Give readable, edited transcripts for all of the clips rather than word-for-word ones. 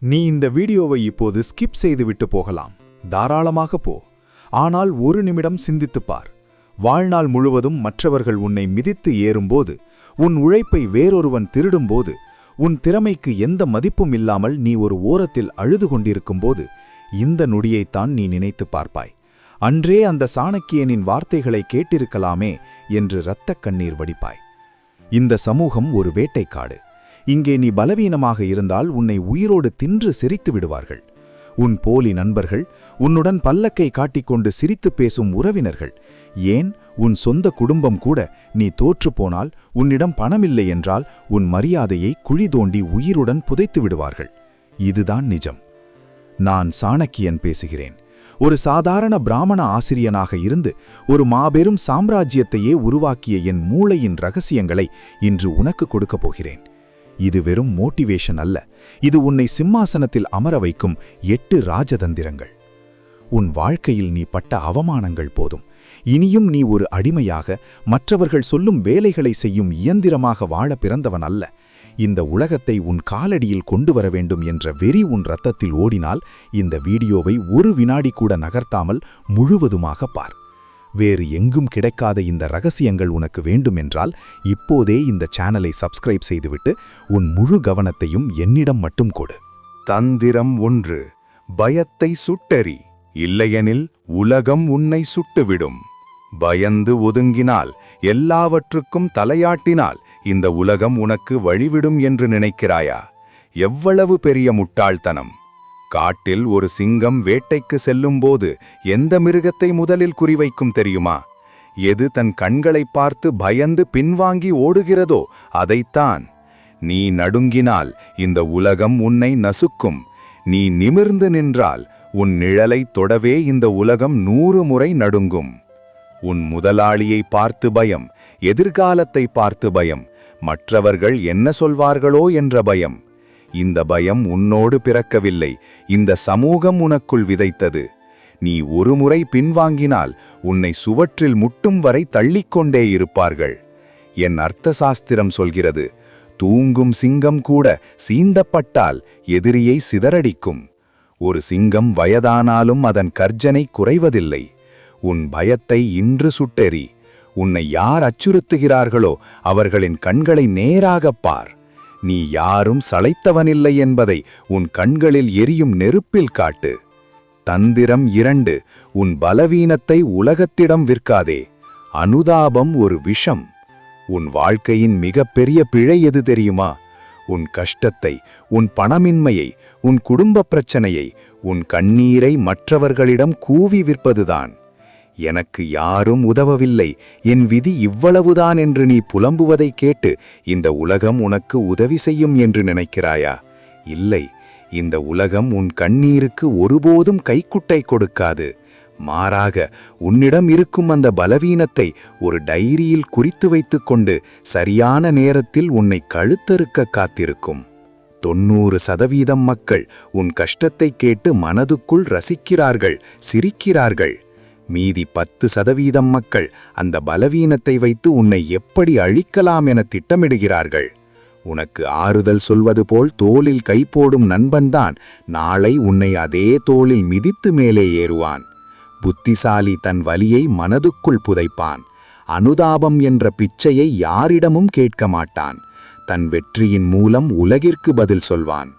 நீ இந்த வீடியோவை இப்போது ஸ்கிப் செய்துவிட்டு போகலாம். தாராளமாக போ. ஆனால் ஒரு நிமிடம் சிந்தித்துப் பார். வாழ்நாள் முழுவதும் மற்றவர்கள் உன்னை மிதித்து ஏறும்போது, உன் உழைப்பை வேறொருவன் திருடும்போது, உன் திறமைக்கு எந்த மதிப்பும் இல்லாமல் நீ ஒரு ஓரத்தில் அழுது கொண்டிருக்கும்போது, இந்த நொடியைத்தான் நீ நினைத்துப் பார்ப்பாய். அன்றே அந்த சாணக்கியனின் வார்த்தைகளை கேட்டிருக்கலாமே என்று இரத்தக் கண்ணீர் வடிப்பாய். இந்த சமூகம் ஒரு வேட்டைக்காடு. இங்கே நீ பலவீனமாக இருந்தால் உன்னை உயிரோடு தின்று செரித்து விடுவார்கள். உன் போலி நண்பர்கள், உன்னுடன் பல்லக்கை காட்டிக்கொண்டு சிரித்துப் பேசும் உறவினர்கள், ஏன் உன் சொந்த குடும்பம் கூட நீ தோற்றுப்போனால், உன்னிடம் பணமில்லை என்றால் உன் மரியாதையை குழி தோண்டி உயிருடன் புதைத்து விடுவார்கள். இதுதான் நிஜம். நான் சாணக்கியன் பேசுகிறேன். ஒரு சாதாரண பிராமண ஆசிரியனாக இருந்து ஒரு மாபெரும் சாம்ராஜ்யத்தையே உருவாக்கிய என் மூளையின் ரகசியங்களை இன்று உனக்கு கொடுக்கப் போகிறேன். இது வெறும் மோட்டிவேஷன் அல்ல, இது உன்னை சிம்மாசனத்தில் அமர வைக்கும் 8 ராஜதந்திரங்கள். உன் வாழ்க்கையில் நீ பட்ட அவமானங்கள் போதும். இனியும் நீ ஒரு அடிமையாக, மற்றவர்கள் சொல்லும் வேலைகளை செய்யும் இயந்திரமாக வாழ பிறந்தவன் அல்ல. இந்த உலகத்தை உன் காலடியில் கொண்டு வர வேண்டும் என்ற வெறி உன் இரத்தத்தில் ஓடினால், இந்த வீடியோவை ஒரு வினாடி கூட நகர்த்தாமல் முழுவதுமாக பார். வேறு எங்கும் கிடைக்காத இந்த ரகசியங்கள் உனக்கு வேண்டுமென்றால் இப்போதே இந்த சேனலை சப்ஸ்கிரைப் செய்துவிட்டு உன் முழு கவனத்தையும் என்னிடம் மட்டும் கொடு. தந்திரம் 1. பயத்தை சுட்டெறி, இல்லையெனில் உலகம் உன்னை சுட்டுவிடும். பயந்து ஒதுங்கினால், எல்லாவற்றுக்கும் தலையாட்டினால் இந்த உலகம் உனக்கு வழிவிடும் என்று நினைக்கிறாயா? எவ்வளவு பெரிய முட்டாள்தனம்! காட்டில் ஒரு சிங்கம் வேட்டைக்கு செல்லும்போது எந்த மிருகத்தை முதலில் குறிவைக்கும் தெரியுமா? எது தன் கண்களை பார்த்து பயந்து பின்வாங்கி ஓடுகிறதோ அதைத்தான். நீ நடுங்கினால் இந்த உலகம் உன்னை நசுக்கும். நீ நிமிர்ந்து நின்றால் உன் நிழலை தொடவே இந்த உலகம் 100 முறை நடுங்கும். உன் முதலாளியை பார்த்து பயம், எதிர்காலத்தை பார்த்து பயம், மற்றவர்கள் என்ன சொல்வார்களோ என்ற பயம். இந்த பயம் உன்னோடு பிறக்கவில்லை, இந்த சமூகம் உனக்குள் விதைத்தது. நீ ஒரு முறை பின்வாங்கினால் உன்னை சுவற்றில் முட்டும் வரை தள்ளிக்கொண்டே இருப்பார்கள். என் அர்த்த சாஸ்திரம் சொல்கிறது, தூங்கும் சிங்கம் கூட சீந்தப்பட்டால் எதிரியை சிதறடிக்கும். ஒரு சிங்கம் வயதானாலும் அதன் கர்ஜனை குறைவதில்லை. உன் பயத்தை இன்று சுட்டெறி. உன்னை யார் அச்சுறுத்துகிறார்களோ அவர்களின் கண்களை நேராகப் பார். நீ யாரும் சளைத்தவனில்லை என்பதை உன் கண்களில் எரியும் நெருப்பில் காட்டு. தந்திரம் 2. உன் பலவீனத்தை உலகத்திடம் விற்காதே. அனுதாபம் ஒரு விஷம். உன் வாழ்க்கையின் மிகப்பெரிய பிழை எது தெரியுமா? உன் கஷ்டத்தை, உன் பணமின்மையை, உன் குடும்ப பிரச்சனையை, உன் கண்ணீரை மற்றவர்களிடம் கூவி விற்பதுதான். எனக்கு யாரும் உதவவில்லை, என் விதி இவ்வளவுதான் என்று நீ புலம்புவதை கேட்டு இந்த உலகம் உனக்கு உதவி செய்யும் என்று நினைக்கிறாயா? இல்லை, இந்த உலகம் உன் கண்ணீருக்கு ஒருபோதும் கைக்குட்டை கொடுக்காது. மாறாக உன்னிடம் இருக்கும் அந்த பலவீனத்தை ஒரு டைரியில் குறித்து வைத்துக்கொண்டு சரியான நேரத்தில் உன்னை கழுத்தறுக்க காத்திருக்கும். 90% மக்கள் உன் கஷ்டத்தை கேட்டு மனதுக்குள் ரசிக்கிறார்கள், சிரிக்கிறார்கள். மீதி 10% மக்கள் அந்த பலவீனத்தை வைத்து உன்னை எப்படி அழிக்கலாம் என திட்டமிடுகிறார்கள். உனக்கு ஆறுதல் சொல்வது போல் தோளில் கை போடும் நண்பன்தான் நாளை உன்னை அதே தோளில் மிதித்து மேலே ஏறுவான். புத்திசாலி தன் வலியை மனதுக்குள் புதைப்பான். அனுதாபம் என்ற பிச்சையை யாரிடமும் கேட்க மாட்டான். தன் வெற்றியின் மூலம் உலகிற்கு பதில் சொல்வான்.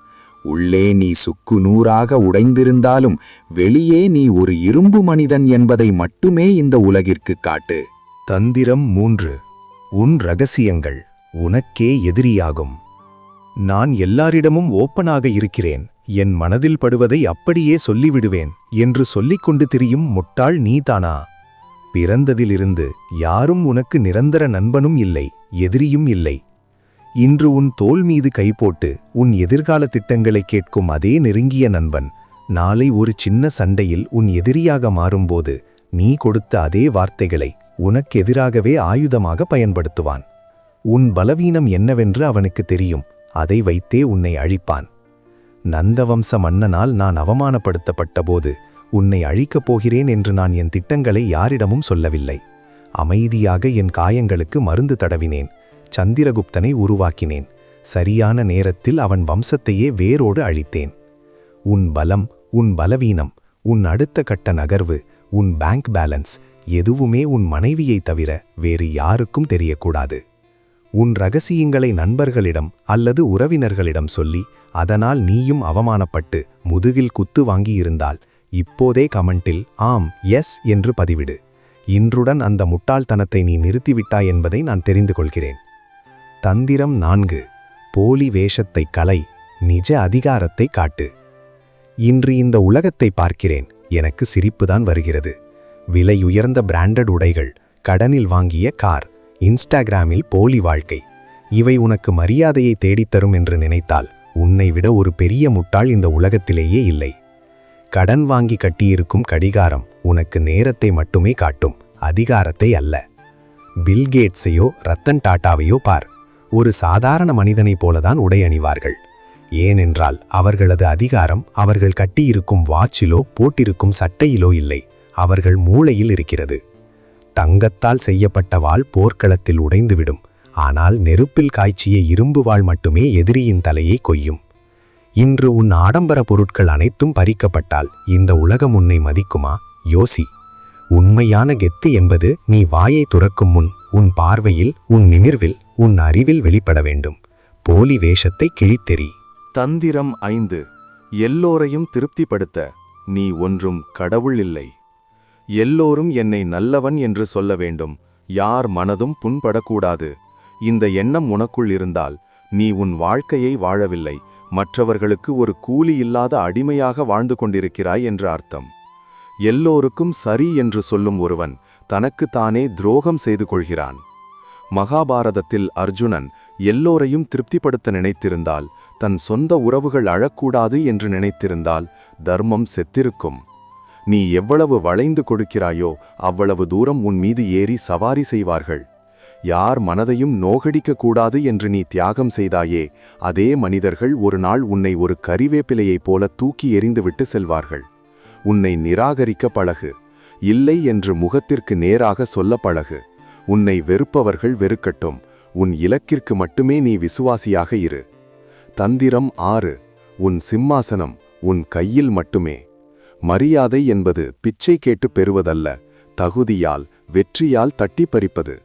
உள்ளே நீ சுக்கு நூறாக உடைந்திருந்தாலும் வெளியே நீ ஒரு இரும்பு மனிதன் என்பதை மட்டுமே இந்த உலகிற்கு காட்டு. தந்திரம் 3. உன் ரகசியங்கள் உனக்கே எதிரியாகும். நான் எல்லாரிடமும் ஓப்பனாக இருக்கிறேன், என் மனதில் படுவதை அப்படியே சொல்லிவிடுவேன் என்று சொல்லிக்கொண்டு திரியும் முட்டாள் நீதானா? பிறந்ததிலிருந்து யாரும் உனக்கு நிரந்தர நண்பனும் இல்லை, எதிரியும் இல்லை. இன்று உன் தோள் மீது கை போட்டு உன் எதிர்கால திட்டங்களை கேட்கும் அதே நெருங்கிய நண்பன் நாளை ஒரு சின்ன சண்டையில் உன் எதிரியாக மாறும்போது நீ கொடுத்த அதே வார்த்தைகளை உனக்கெதிராகவே ஆயுதமாக பயன்படுத்துவான். உன் பலவீனம் என்னவென்று அவனுக்கு தெரியும், அதை வைத்தே உன்னை அழிப்பான். நந்தவம்ச மன்னனால் நான் அவமானப்படுத்தப்பட்டபோது உன்னை அழிக்கப் போகிறேன் என்று நான் என் திட்டங்களை யாரிடமும் சொல்லவில்லை. அமைதியாக என் காயங்களுக்கு மருந்து தடவினேன். சந்திரகுப்தனை உருவாக்கினேன். சரியான நேரத்தில் அவன் வம்சத்தையே வேரோடு அழித்தேன். உன் பலம், உன் பலவீனம், உன் அடுத்த கட்ட நகர்வு, உன் பேங்க் பேலன்ஸ் எதுவுமே உன் மனைவியை தவிர வேறு யாருக்கும் தெரியக்கூடாது. உன் ரகசியங்களை நண்பர்களிடம் அல்லது உறவினர்களிடம் சொல்லி அதனால் நீயும் அவமானப்பட்டு முதுகில் குத்து வாங்கியிருந்தால் இப்போதே கமெண்டில் ஆம் எஸ் என்று பதிவிடு. இன்றுடன் அந்த முட்டாள்தனத்தை நீ நிறுத்திவிட்டாய் என்பதை நான் தெரிந்து கொள்கிறேன். தந்திரம் 4. போலி வேஷத்தை கலை, நிஜ அதிகாரத்தை காட்டு. இன்று இந்த உலகத்தை பார்க்கிறேன், எனக்கு சிரிப்புதான் வருகிறது. விலையுயர்ந்த பிராண்டட் உடைகள், கடனில் வாங்கிய கார், இன்ஸ்டாகிராமில் போலி வாழ்க்கை, இவை உனக்கு மரியாதையை தேடித்தரும் என்று நினைத்தால் உன்னை விட ஒரு பெரிய முட்டாள் இந்த உலகத்திலேயே இல்லை. கடன் வாங்கி கட்டியிருக்கும் கடிகாரம் உனக்கு நேரத்தை மட்டுமே காட்டும், அதிகாரத்தை அல்ல. பில் கேட்ஸையோ ரத்தன் டாட்டாவையோ பார், ஒரு சாதாரண மனிதனைப் போலதான் உடை அணிவார்கள். ஏனென்றால் அவர்களது அதிகாரம் அவர்கள் கட்டியிருக்கும் வாட்சிலோ போட்டிருக்கும் சட்டையிலோ இல்லை, அவர்கள் மூளையில் இருக்கிறது. தங்கத்தால் செய்யப்பட்ட வாள் போர்க்களத்தில் உடைந்துவிடும், ஆனால் நெருப்பில் காய்ச்சிய இரும்பு வாள் மட்டுமே எதிரியின் தலையை கொய்யும். இன்று உன் ஆடம்பர பொருட்கள் அனைத்தும் பறிக்கப்பட்டால் இந்த உலகம் உன்னை மதிக்குமா? யோசி. உண்மையான கெத்து என்பது நீ வாயை துறக்கும் முன் உன் பார்வையில், உன் நிமிர்வில், உன் அறிவில் வெளிப்பட வேண்டும். போலி வேஷத்தை கிழித்தெறி. தந்திரம் 5. எல்லோரையும் திருப்திப்படுத்த நீ ஒன்றும் கடவுள் இல்லை. எல்லோரும் என்னை நல்லவன் என்று சொல்ல வேண்டும், யார் மனதும் புண்படக்கூடாது. இந்த எண்ணம் உனக்குள் இருந்தால் நீ உன் வாழ்க்கையை வாழவில்லை, மற்றவர்களுக்கு ஒரு கூலி இல்லாத அடிமையாக வாழ்ந்து கொண்டிருக்கிறாய் என்று அர்த்தம். எல்லோருக்கும் சரி என்று சொல்லும் ஒருவன் தனக்குத்தானே துரோகம் செய்து கொள்கிறான். மகாபாரதத்தில் அர்ஜுனன் எல்லோரையும் திருப்திப்படுத்த நினைத்திருந்தால், தன் சொந்த உறவுகள் அழக்கூடாது என்று நினைத்திருந்தால் தர்மம் செத்திருக்கும். நீ எவ்வளவு வளைந்து கொடுக்கிறாயோ அவ்வளவு தூரம் உன் மீது ஏறி சவாரி செய்வார்கள். யார் மனதையும் நோகடிக்க கூடாது என்று நீ தியாகம் செய்தாயே, அதே மனிதர்கள் ஒரு நாள் உன்னை ஒரு கறிவேப்பிலையைப் போல தூக்கி எறிந்துவிட்டு செல்வார்கள். உன்னை நிராகரிக்க பழகு, இல்லை என்று முகத்திற்கு நேராக சொல்ல பழகு. உன்னை வெறுப்பவர்கள் வெறுக்கட்டும், உன் இலக்கிற்கு மட்டுமே நீ விசுவாசியாக இரு. தந்திரம் 6. உன் சிம்மாசனம் உன் கையில் மட்டுமே. மரியாதை என்பது பிச்சை கேட்டு பெறுவதல்ல, தகுதியால், வெற்றியால் தட்டி பறிப்பது.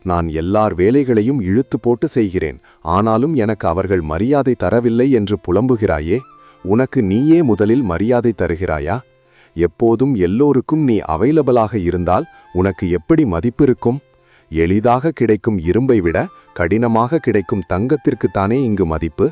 நான் எல்லார் வேலைகளையும் இழுத்து போட்டு செய்கிறேன், ஆனாலும் எனக்கு அவர்கள் மரியாதை தரவில்லை என்று புலம்புகிறாயே, உனக்கு நீயே முதலில் மரியாதை தருகிறாயா? எப்போதும் எல்லோருக்கும் நீ அவைலபிளாக இருந்தால் உனக்கு எப்படி மதிப்பு இருக்கும்? எளிதாக கிடைக்கும் இரும்பை விட கடினமாக கிடைக்கும் தங்கத்திற்குத்தானே இங்கு மதிப்பு.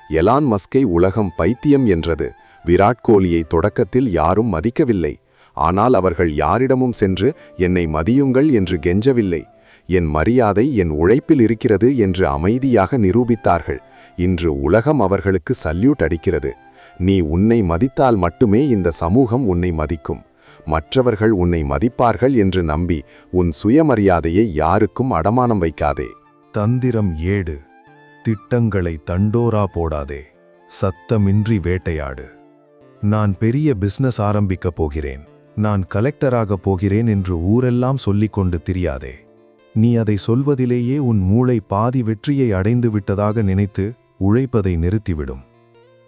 எலான் மஸ்கை உலகம் பைத்தியம் என்றது. விராட் கோலியை தொடக்கத்தில் யாரும் மதிக்கவில்லை, ஆனால் அவர்கள் யாரிடமும் சென்று என்னை மதியுங்கள் என்று கெஞ்சவில்லை. என் மரியாதை என் உழைப்பில் இருக்கிறது என்று அமைதியாக நிரூபித்தார்கள். இன்று உலகம் அவர்களுக்கு சல்யூட் அடிக்கிறது. நீ உன்னை மதித்தால் மட்டுமே இந்த சமூகம் உன்னை மதிக்கும். மற்றவர்கள் உன்னை மதிப்பார்கள் என்று நம்பி உன் சுயமரியாதையை யாருக்கும் அடமானம் வைக்காதே. தந்திரம் 7. திட்டங்களை தண்டோரா போடாதே, சத்தமின்றி வேட்டையாடு. நான் பெரிய பிசினஸ் ஆரம்பிக்கப் போகிறேன், நான் கலெக்டராகப் போகிறேன் என்று ஊரெல்லாம் சொல்லிக்கொண்டு திரியாதே. நீ அதை சொல்வதிலேயே உன் மூளை பாதி வெற்றியை அடைந்து விட்டதாக நினைத்து உழைப்பதை நிறுத்திவிடும்.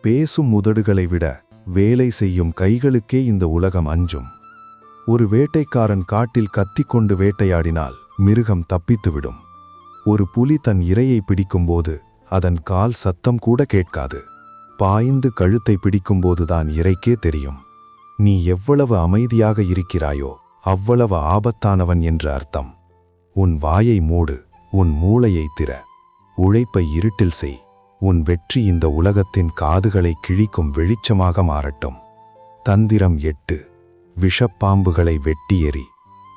பேசும் உதடுகளை விட வேலை செய்யும் கைகளுக்கே இந்த உலகம் அஞ்சும். ஒரு வேட்டைக்காரன் காட்டில் கத்திக்கொண்டு வேட்டையாடினால் மிருகம் தப்பித்துவிடும். ஒரு புலி தன் இரையை பிடிக்கும்போது அதன் கால் சத்தம் கூட கேட்காது. பாய்ந்து கழுத்தை பிடிக்கும்போதுதான் இரைக்கே தெரியும். நீ எவ்வளவு அமைதியாக இருக்கிறாயோ அவ்வளவு ஆபத்தானவன் என்று அர்த்தம். உன் வாயை மூடு, உன் மூளையை திற. உழைப்பை இருட்டில் செய். உன் வெற்றி இந்த உலகத்தின் காதுகளை கிழிக்கும் வெளிச்சமாக மாறட்டும். தந்திரம் 8. விஷப்பாம்புகளை வெட்டி எறி,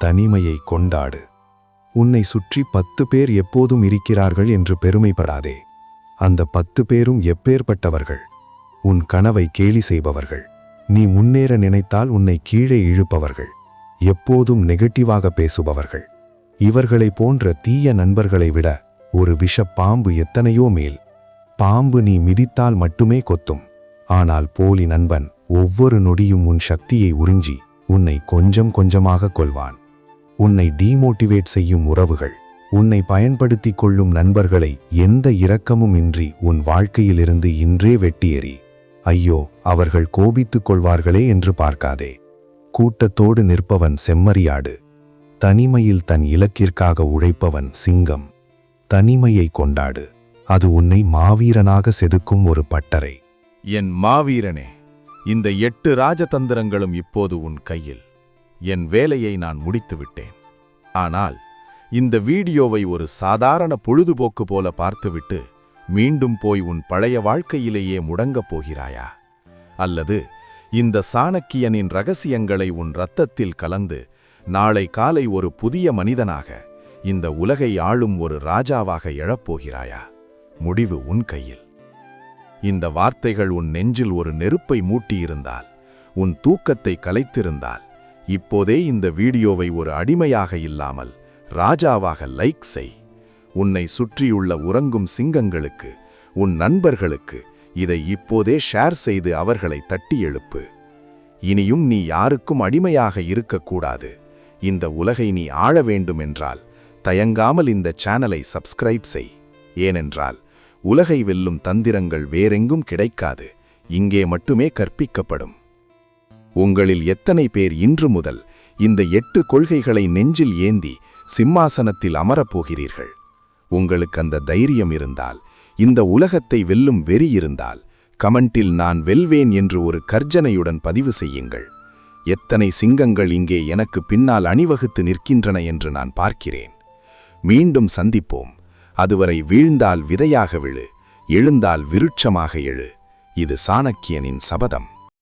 தனிமையை கொண்டாடு. உன்னை சுற்றி 10 பேர் எப்போதும் இருக்கிறார்கள் என்று பெருமைப்படாதே. அந்த 10 பேரும் எப்பேற்பட்டவர்கள்? உன் கனவை கேலி செய்பவர்கள். நீ முன்னேற நினைத்தால் உன்னை கீழே இழுப்பவர்கள். எப்போதும் நெகட்டிவாக பேசுபவர்கள். இவர்களை போன்ற தீய நண்பர்களை விட ஒரு விஷப்பாம்பு எத்தனையோ மேல். பாம்பு நீ மிதித்தால் மட்டுமே கொத்தும், ஆனால் போலி நண்பன் ஒவ்வொரு நொடியும் உன் சக்தியை உறிஞ்சி உன்னை கொஞ்சம் கொஞ்சமாக கொல்வான். உன்னை டீமோட்டிவேட் செய்யும் உறவுகள், உன்னை பயன்படுத்திக் கொள்ளும் நண்பர்களை எந்த இரக்கமும் இன்றி உன் வாழ்க்கையிலிருந்து இன்றே வெட்டியெறி. ஐயோ அவர்கள் கோபித்துக் கொள்வார்களே என்று பார்க்காதே. கூட்டத்தோடு நிற்பவன் செம்மறியாடு, தனிமையில் தன் இலக்கிற்காக உழைப்பவன் சிங்கம். தனிமையை கொண்டாடு, அது உன்னை மாவீரனாக செதுக்கும் ஒரு பட்டறை. என் மாவீரனே, இந்த 8 ராஜதந்திரங்களும் இப்போது உன் கையில். என் வேலையை நான் முடித்துவிட்டேன். ஆனால் இந்த வீடியோவை ஒரு சாதாரண பொழுதுபோக்கு போல பார்த்துவிட்டு மீண்டும் போய் உன் பழைய வாழ்க்கையிலேயே முடங்கப் போகிறாயா? அல்லது இந்த சாணக்கியனின் ரகசியங்களை உன் இரத்தத்தில் கலந்து நாளை காலை ஒரு புதிய மனிதனாக இந்த உலகை ஆளும் ஒரு ராஜாவாக எழப்போகிறாயா? முடிவு உன் கையில். இந்த வார்த்தைகள் உன் நெஞ்சில் ஒரு நெருப்பை மூட்டியிருந்தால், உன் தூக்கத்தை கலைத்திருந்தால், இப்போதே இந்த வீடியோவை ஒரு அடிமையாக இல்லாமல் ராஜாவாக லைக் செய். உன்னை சுற்றியுள்ள உறங்கும் சிங்கங்களுக்கு, உன் நண்பர்களுக்கு இதை இப்போதே ஷேர் செய்து அவர்களை தட்டி எழுப்பு. இனியும் நீ யாருக்கும் அடிமையாக இருக்கக்கூடாது. இந்த உலகை நீ ஆள வேண்டுமென்றால் தயங்காமல் இந்த சேனலை சப்ஸ்கிரைப் செய். ஏனென்றால் உலகை வெல்லும் தந்திரங்கள் வேறெங்கும் கிடைக்காது, இங்கே மட்டுமே கற்பிக்கப்படும். உங்களில் எத்தனை பேர் இன்று முதல் இந்த 8 கொள்கைகளை நெஞ்சில் ஏந்தி சிம்மாசனத்தில் அமரப்போகிறீர்கள்? உங்களுக்கு அந்த தைரியம் இருந்தால், இந்த உலகத்தை வெல்லும் வெறி இருந்தால், கமெண்டில் நான் வெல்வேன் என்று ஒரு கர்ஜனையுடன் பதிவு செய்யுங்கள். எத்தனை சிங்கங்கள் இங்கே எனக்கு பின்னால் அணிவகுத்து நிற்கின்றன என்று நான் பார்க்கிறேன். மீண்டும் சந்திப்போம். அதுவரை வீழ்ந்தால் விதையாக விழு, எழுந்தால் விருட்சமாக எழு. இது சாணக்கியனின் சபதம்.